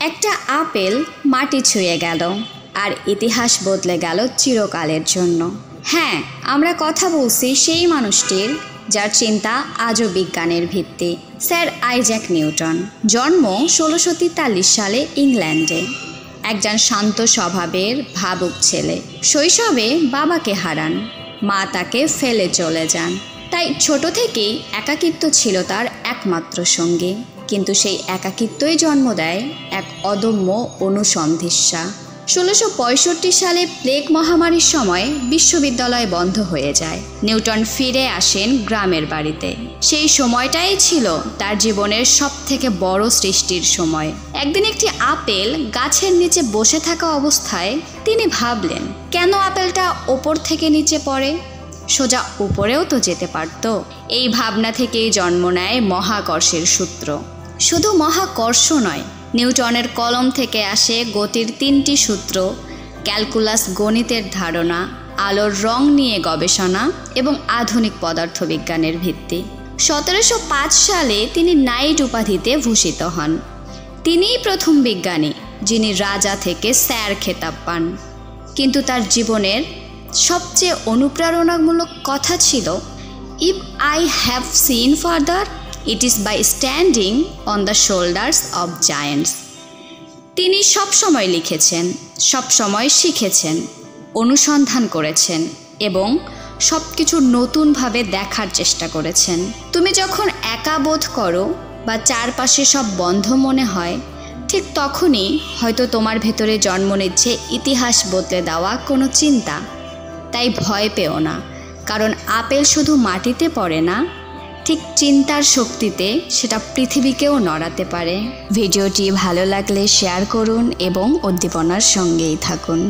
একটা আপেল মাটি ছুঁয়ে গেল আর ইতিহাস বদলে গেল চিরকালের জন্য। হ্যাঁ, আমরা কথা বলছি সেই মানুষটির যার চিন্তা আজও বিজ্ঞানের ভিত্তি, স্যার আইজ্যাক নিউটন। জন্ম 1643 সালে ইংল্যান্ডে। একজন শান্ত স্বভাবের ভাবুক ছেলে। শৈশবে বাবাকে হারান, মা তাকে ফেলে চলে যান। তাই ছোট থেকেই একাকিত্ব ছিল তার একমাত্র সঙ্গী। কিন্তু সেই একাকিত্বই জন্ম দেয় এক অদম্য অনুসন্ধিৎসা। 1665 সালে প্লেগ মহামারীর সময় বিশ্ববিদ্যালয় বন্ধ হয়ে যায়। নিউটন ফিরে আসেন গ্রামের বাড়িতে। সেই সময়টাই ছিল তার জীবনের সবথেকে বড় সৃষ্টির সময়। একদিন একটি আপেল গাছের নিচে বসে থাকা অবস্থায় তিনি ভাবলেন, কেন আপেলটা ওপর থেকে নিচে পড়ে? সোজা উপরেও তো যেতে পারত। এই ভাবনা থেকেই জন্ম নেয় মহাকর্ষের সূত্র। শুধু মহাকর্ষ নয়, নিউটনের কলম থেকে আসে গতির 3টি সূত্র, ক্যালকুলাস গণিতের ধারণা, আলোর রং নিয়ে গবেষণা এবং আধুনিক পদার্থবিজ্ঞানের ভিত্তি। 1705 সালে তিনি নাইট উপাধিতে ভূষিত হন। তিনিই প্রথম বিজ্ঞানী যিনি রাজা থেকে স্যার খেতাব পান। কিন্তু তার জীবনের সবচেয়ে অনুপ্রেরণামূলক কথা ছিল, if I have seen farther, it is by standing on the shoulders of giants. তিনি সবসময় লিখেছেন, সবসময় শিখেছেন, অনুসন্ধান করেছেন এবং সব কিছু নতুনভাবে দেখার চেষ্টা করেছেন। তুমি যখন একা বোধ করো বা চারপাশে সব বন্ধ মনে হয়, ঠিক তখনই হয়তো তোমার ভেতরে জন্ম নিচ্ছে ইতিহাস বদলে দেওয়া কোনো চিন্তা। তাই ভয় পেও না, কারণ আপেল শুধু মাটিতে পড়ে না, ঠিক চিন্তার শক্তিতে সেটা পৃথিবীকেও নড়াতে পারে। ভিডিওটি ভালো লাগলে শেয়ার করুন এবং উদ্দীপনার সঙ্গেই থাকুন।